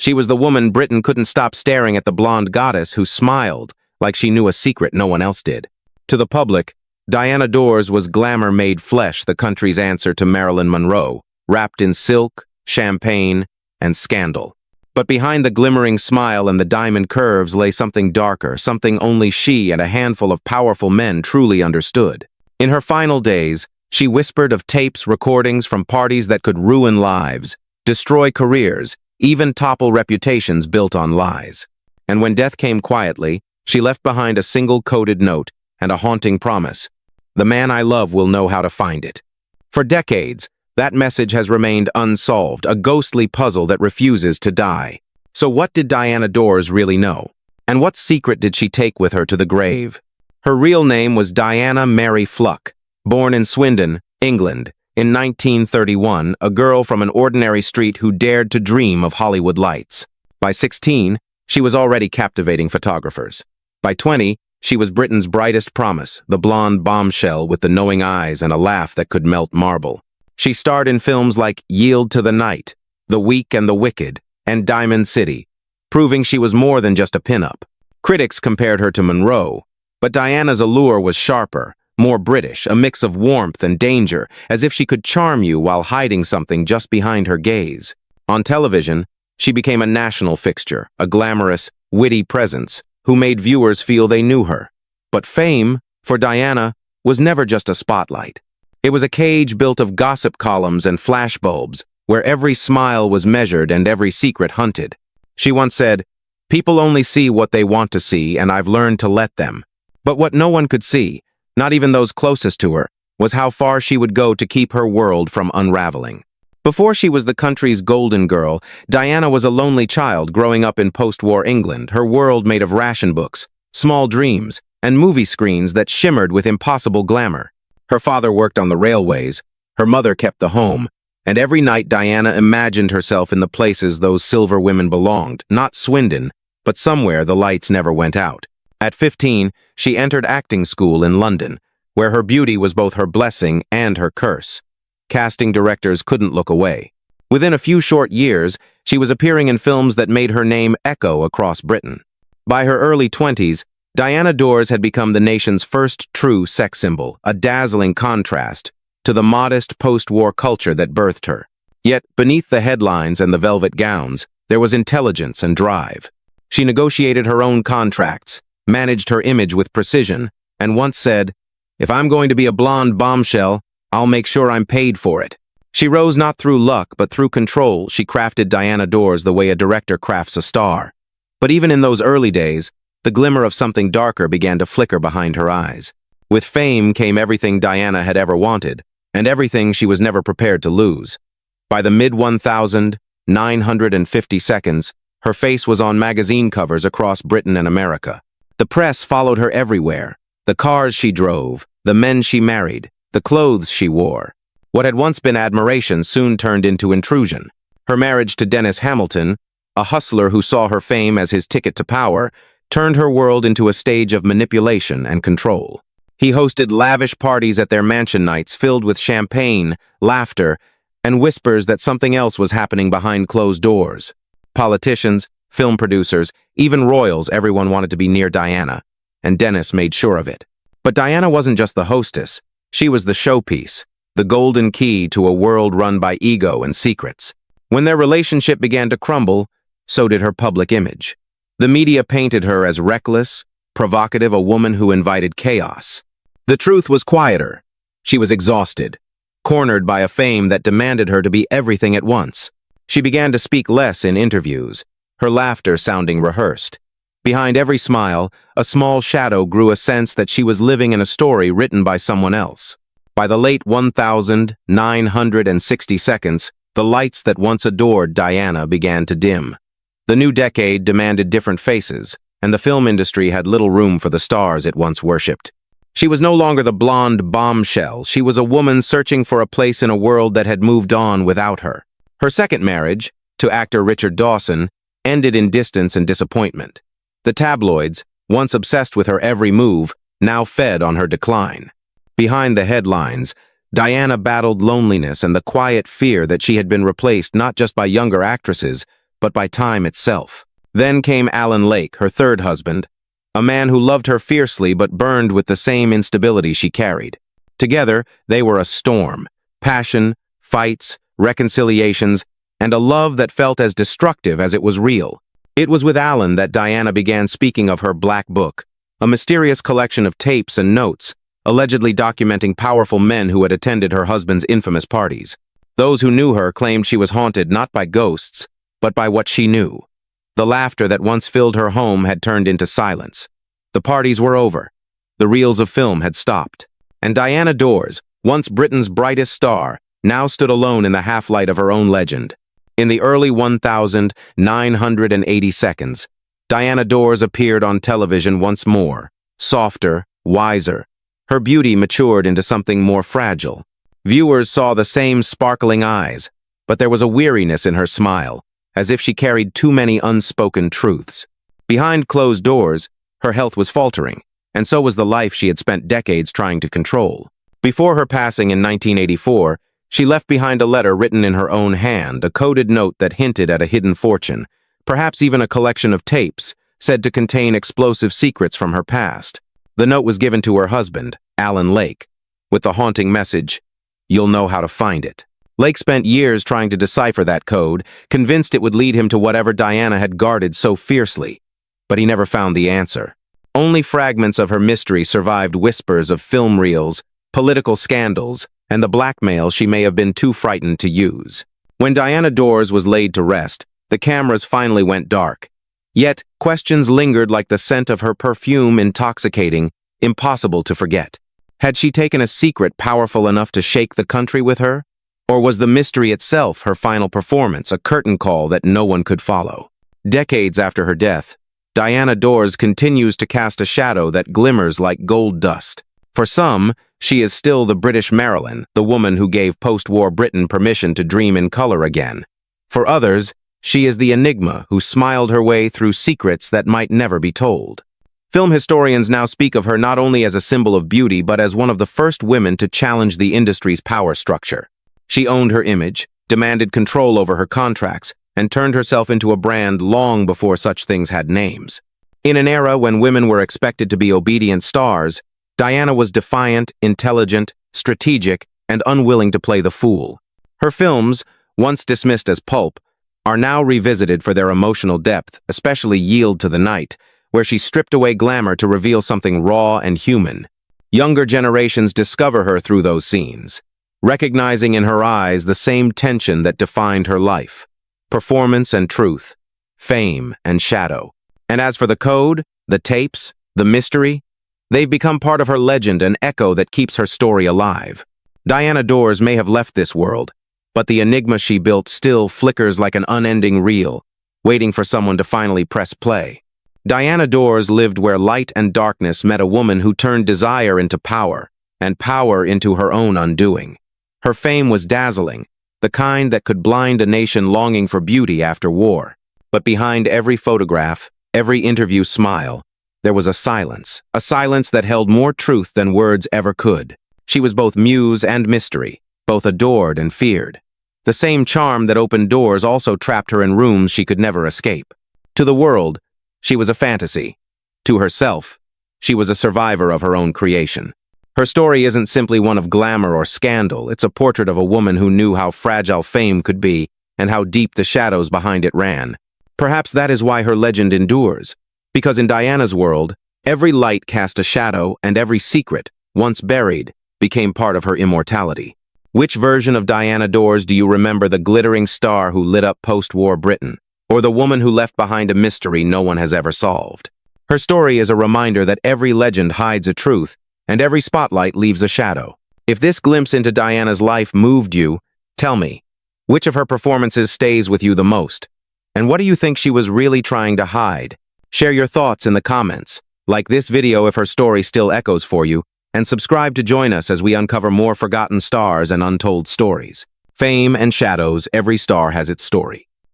She was the woman Britain couldn't stop staring at, the blonde goddess who smiled like she knew a secret no one else did. To the public, Diana Dors was glamour made flesh, the country's answer to Marilyn Monroe, wrapped in silk, champagne, and scandal. But behind the glimmering smile and the diamond curves lay something darker, something only she and a handful of powerful men truly understood. In her final days, she whispered of tapes, recordings from parties that could ruin lives, destroy careers, even topple reputations built on lies. And when death came quietly, she left behind a single coded note and a haunting promise. The man I love will know how to find it. For decades, that message has remained unsolved, a ghostly puzzle that refuses to die. So what did Diana Dors really know? And what secret did she take with her to the grave? Her real name was Diana Mary Fluck, born in Swindon, England, in 1931, a girl from an ordinary street who dared to dream of Hollywood lights. By 16, she was already captivating photographers. By 20, she was Britain's brightest promise, the blonde bombshell with the knowing eyes and a laugh that could melt marble. She starred in films like Yield to the Night, The Weak and the Wicked, and Diamond City, proving she was more than just a pinup. Critics compared her to Monroe, but Diana's allure was sharper, more British, a mix of warmth and danger, as if she could charm you while hiding something just behind her gaze. On television, she became a national fixture, a glamorous, witty presence who made viewers feel they knew her. But fame, for Diana, was never just a spotlight. It was a cage built of gossip columns and flashbulbs, where every smile was measured and every secret hunted. She once said, "People only see what they want to see, and I've learned to let them." But what no one could see, not even those closest to her, was how far she would go to keep her world from unraveling. Before she was the country's golden girl, Diana was a lonely child growing up in post-war England, her world made of ration books, small dreams, and movie screens that shimmered with impossible glamour. Her father worked on the railways, her mother kept the home, and every night Diana imagined herself in the places those silver women belonged, not Swindon, but somewhere the lights never went out. At 15, she entered acting school in London, where her beauty was both her blessing and her curse. Casting directors couldn't look away. Within a few short years, she was appearing in films that made her name echo across Britain. By her early 20s, Diana Dors had become the nation's first true sex symbol, a dazzling contrast to the modest post-war culture that birthed her. Yet, beneath the headlines and the velvet gowns, there was intelligence and drive. She negotiated her own contracts, managed her image with precision, and once said, "If I'm going to be a blonde bombshell, I'll make sure I'm paid for it." She rose not through luck, but through control. She crafted Diana Dors the way a director crafts a star. But even in those early days, the glimmer of something darker began to flicker behind her eyes. With fame came everything Diana had ever wanted, and everything she was never prepared to lose. By the mid-1950 seconds, her face was on magazine covers across Britain and America. The press followed her everywhere. The cars she drove, the men she married, the clothes she wore. What had once been admiration soon turned into intrusion. Her marriage to Dennis Hamilton, a hustler who saw her fame as his ticket to power, turned her world into a stage of manipulation and control. He hosted lavish parties at their mansion nights filled with champagne, laughter, and whispers that something else was happening behind closed doors. Politicians, film producers, even royals, everyone wanted to be near Diana, and Dennis made sure of it. But Diana wasn't just the hostess. She was the showpiece, the golden key to a world run by ego and secrets. When their relationship began to crumble, so did her public image. The media painted her as reckless, provocative, a woman who invited chaos. The truth was quieter. She was exhausted, cornered by a fame that demanded her to be everything at once. She began to speak less in interviews, her laughter sounding rehearsed. Behind every smile, a small shadow grew, a sense that she was living in a story written by someone else. By the late 1960 seconds, the lights that once adored Diana began to dim. The new decade demanded different faces, and the film industry had little room for the stars it once worshipped. She was no longer the blonde bombshell. She was a woman searching for a place in a world that had moved on without her. Her second marriage, to actor Richard Dawson, ended in distance and disappointment. The tabloids, once obsessed with her every move, now fed on her decline. Behind the headlines, Diana battled loneliness and the quiet fear that she had been replaced not just by younger actresses, but by time itself. Then came Alan Lake, her third husband, a man who loved her fiercely but burned with the same instability she carried. Together, they were a storm: passion, fights, reconciliations, and a love that felt as destructive as it was real. It was with Alan that Diana began speaking of her Black Book, a mysterious collection of tapes and notes, allegedly documenting powerful men who had attended her husband's infamous parties. Those who knew her claimed she was haunted not by ghosts, but by what she knew. The laughter that once filled her home had turned into silence. The parties were over. The reels of film had stopped. And Diana Dors, once Britain's brightest star, now stood alone in the half-light of her own legend. In the early 1980 seconds, Diana Dors appeared on television once more, softer, wiser. Her beauty matured into something more fragile. Viewers saw the same sparkling eyes, but there was a weariness in her smile, as if she carried too many unspoken truths. Behind closed doors, her health was faltering, and so was the life she had spent decades trying to control. Before her passing in 1984, she left behind a letter written in her own hand, a coded note that hinted at a hidden fortune, perhaps even a collection of tapes, said to contain explosive secrets from her past. The note was given to her husband, Alan Lake, with the haunting message, "You'll know how to find it." Lake spent years trying to decipher that code, convinced it would lead him to whatever Diana had guarded so fiercely. But he never found the answer. Only fragments of her mystery survived: whispers of film reels, political scandals, and the blackmail she may have been too frightened to use. When Diana Dors was laid to rest, the cameras finally went dark. Yet, questions lingered like the scent of her perfume, intoxicating, impossible to forget. Had she taken a secret powerful enough to shake the country with her? Or was the mystery itself her final performance, a curtain call that no one could follow? Decades after her death, Diana Dors continues to cast a shadow that glimmers like gold dust. For some, she is still the British Marilyn, the woman who gave post-war Britain permission to dream in color again. For others, she is the enigma who smiled her way through secrets that might never be told. Film historians now speak of her not only as a symbol of beauty, but as one of the first women to challenge the industry's power structure. She owned her image, demanded control over her contracts, and turned herself into a brand long before such things had names. In an era when women were expected to be obedient stars, Diana was defiant, intelligent, strategic, and unwilling to play the fool. Her films, once dismissed as pulp, are now revisited for their emotional depth, especially Yield to the Night, where she stripped away glamour to reveal something raw and human. Younger generations discover her through those scenes, recognizing in her eyes the same tension that defined her life: performance and truth, fame and shadow. And as for the code, the tapes, the mystery, they've become part of her legend, an echo that keeps her story alive. Diana Dors may have left this world, but the enigma she built still flickers like an unending reel, waiting for someone to finally press play. Diana Dors lived where light and darkness met, a woman who turned desire into power, and power into her own undoing. Her fame was dazzling, the kind that could blind a nation longing for beauty after war. But behind every photograph, every interview smile, there was a silence that held more truth than words ever could. She was both muse and mystery, both adored and feared. The same charm that opened doors also trapped her in rooms she could never escape. To the world, she was a fantasy. To herself, she was a survivor of her own creation. Her story isn't simply one of glamour or scandal, it's a portrait of a woman who knew how fragile fame could be and how deep the shadows behind it ran. Perhaps that is why her legend endures, because in Diana's world, every light cast a shadow and every secret, once buried, became part of her immortality. Which version of Diana Dors do you remember, the glittering star who lit up post-war Britain, or the woman who left behind a mystery no one has ever solved? Her story is a reminder that every legend hides a truth, and every spotlight leaves a shadow. If this glimpse into Diana's life moved you, tell me, which of her performances stays with you the most? And what do you think she was really trying to hide? Share your thoughts in the comments. Like this video if her story still echoes for you, and subscribe to join us as we uncover more forgotten stars and untold stories. Fame and shadows, every star has its story.